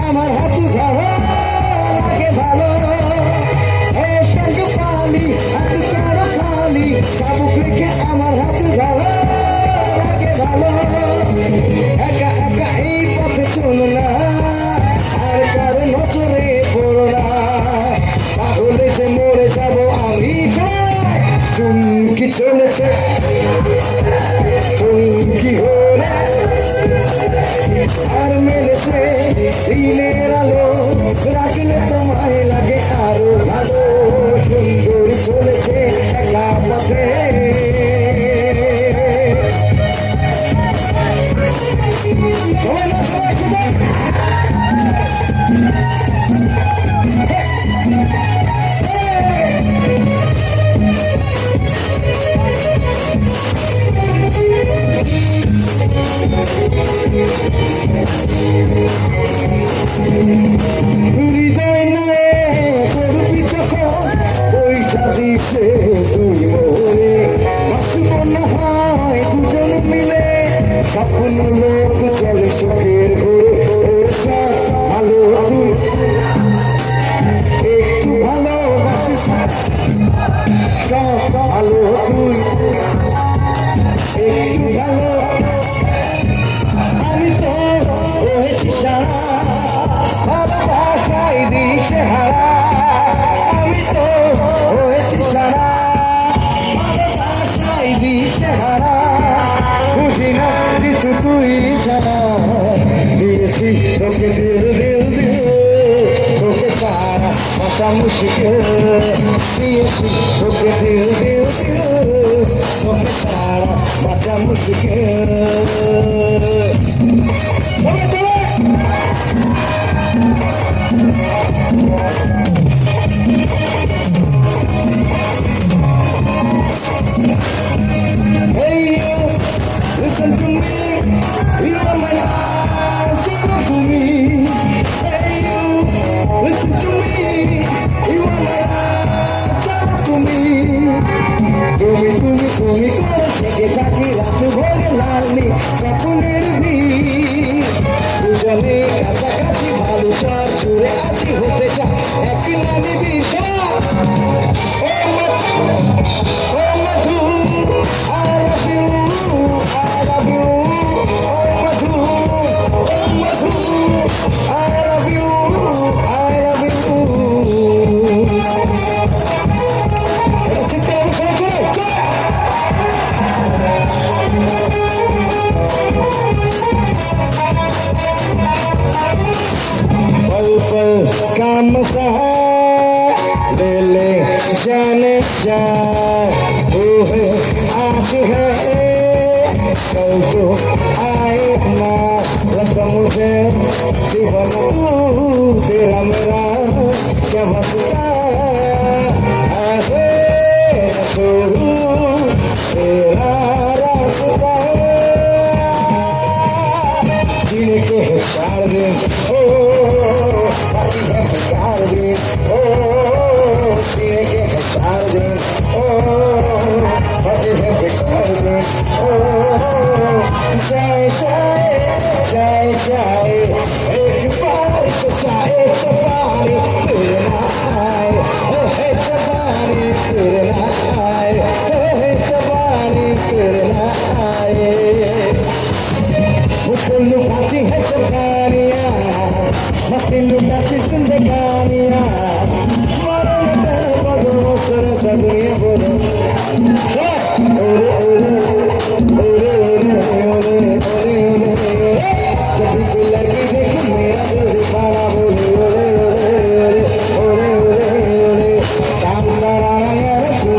আমার হাত ধরো লাগে ভালো পালি হাত ধরো খালি চাবুক রেখে আমার হাত ধরো লাগে ভালো একা একা এই পথে চলো না আর কারো নজরে পড়ো না তাহলে যে মরে যাবো আমি চুমকি চলেছে চুমকি হলে আর মেলেছে দিনের আলো রাখলে তোমায় লাগে আরো ভালো সুন্দর চলেছে একা পথে হৃদয় নয় করবি যখন ওইটা দিছে তুই মনে বাসব না হয় দুজন মিলে স্বপ্ন লোক চলে সুখের ভালো তুই একটু ভালোবাসিস ভালো তুই একটু ভালো আমি তো রয়েছি সারা ভালোবাসায় দিশে হারা আমি তো রয়েছি সারা ভালোবাসায় দিশে হারা বুঝি না কিছু তুই জানা দিয়েছি তোকে দিল দিল দিল তোকে সারা বাঁচা মুশকিল দিয়েছি তোকে দিল দিল দিল তোকে সারা বাঁচা মুশকিল Listen to me, you are my life, listen to me. Hey you, listen to me, you are my life, listen to me. তুমি করে থেকে থাকি রাত ভরে লালনি স্বপ্নের ভিড় দুজনে কাছাকাছি ভালো চর জুড়ে আছি হতে চাই এক নামে বিশ্বাস मसा ले ले जाने जा वो है आज है कल तो आए ना लगता मुझे दीवाना तेरा मेरा क्या बसता ऐसे शुरू तेरा रास्ता जीने के है 4 दिन ओ बाकी है 4 दिन ओ जीने के है 4 दिन ओ बाकी है 4 दिन ओ जाए जाए जाए जाए एक बार तो जाए सवारी फिर ना आए है सवारी फिर ना आए है सवारी फिर ना आए मुझको लुटाती है सवारियाँ मस्ती लुटाती जिंदगानियाँ मारो लगा बदलो सर सदुनिया बोलो ओरे ओरे ओरे ओरे ओरे ओरे जब भी कोई लड़की देखे मेरा दिल दीवाना बोले ओरे ओरे ओरे ओरे ओरे ओरे काम कराना यार तुम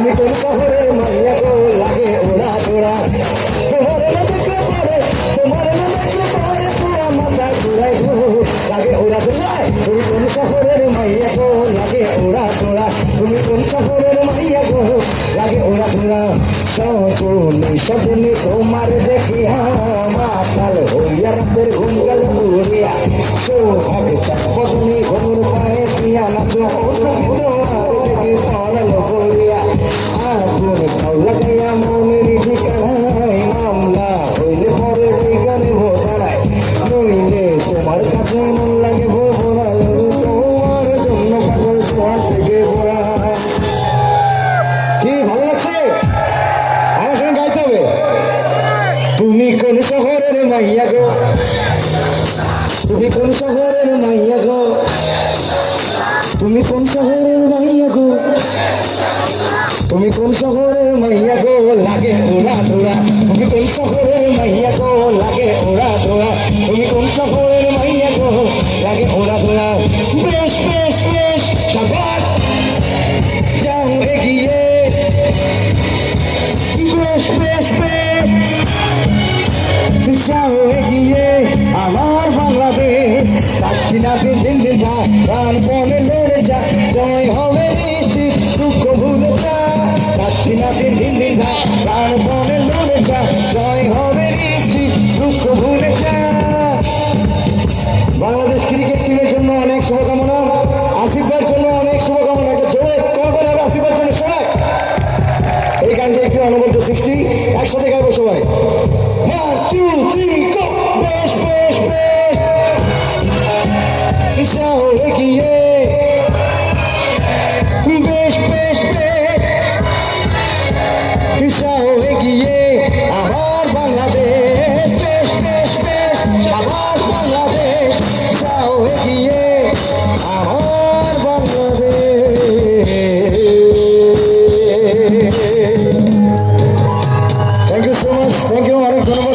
তুমি কোন শহরের মাইয়া গো লাগে ওরা তোরা তোমার না দেখলে পরে তোমার না দেখলে পরে পুরা মাথা ঘুরাই গো লাগে ওরা তোরা তুমি কোন শহরের মাইয়া গো লাগে ওরা তোরা তুমি কোন শহরের মাইয়া গো লাগে ওরা তোরা সপনে সপনে তোমার দেখিয়া মাতাল হইয়া রাতের ঘুম গেল উড়িয়া সৌভাগ্য সপনে ঘুমুর পায়ে দিয়া নাচো তোমার দেখি পড়ালো করিয়া আগুন খাও লাগাইয়া মনের ঠিকানায় মামলা হইলে পরে ওই গানে ভোটারায় নইলে তোমার কাছে মন লাগে ভোরায় তোমার জন্য পাগল তোমার থেকে ভোরায় কি ভালো লাগছে আমার সঙ্গে গাইতে হবে তুমি কোন শহরের মাইয়া গো তুমি কোন শহরের মাইয়া গো তুমি কোন শহরের মাইয়া গো তুমি কোন শহরের মাইয়া গো লাগে ওরা তোরা তুমি কোন শহরের মাইয়া গো লাগে ওরা তোরা তুমি কোন শহরের মাইয়া গো লাগে ওরা তোরা বেশ বেশ বেশ শাবাশ যাও এগিয়ে বেশ বেশ বেশ যাও এগিয়ে আমার বাংলাদেশ সাক্ষীনাথে দিন দিন যা প্রাণ পণে লড়ে যা জয় হবে নিশ্চিত দুঃখ ভুলে যা সাক্ষীনাথে দিন দিন যা প্রাণ পণে লড়ে যা জয় হবে নিশ্চিত দুঃখ ভুলে যা বাংলাদেশ ক্রিকেট টিমের জন্য অনেক শুভকামনা আসিফের জন্য অনেক শুভকামনা একটা জোরে করবেন হবে আসিফের জন্য শোনায় এই গানটি একটি অনবদ্য সৃষ্টি একসাথে গাইবো সবাই 1 2 3 go বেশ বেশ বেশ যাও এগিয়ে বেশ বেশ বেশ যাও এগিয়ে আমার বাংলাদেশ বেশ বেশ বেশ আমার বাংলাদেশ যাও এগিয়ে আমার Bangladesh thank you so much thank you অনেক ধন্যবাদ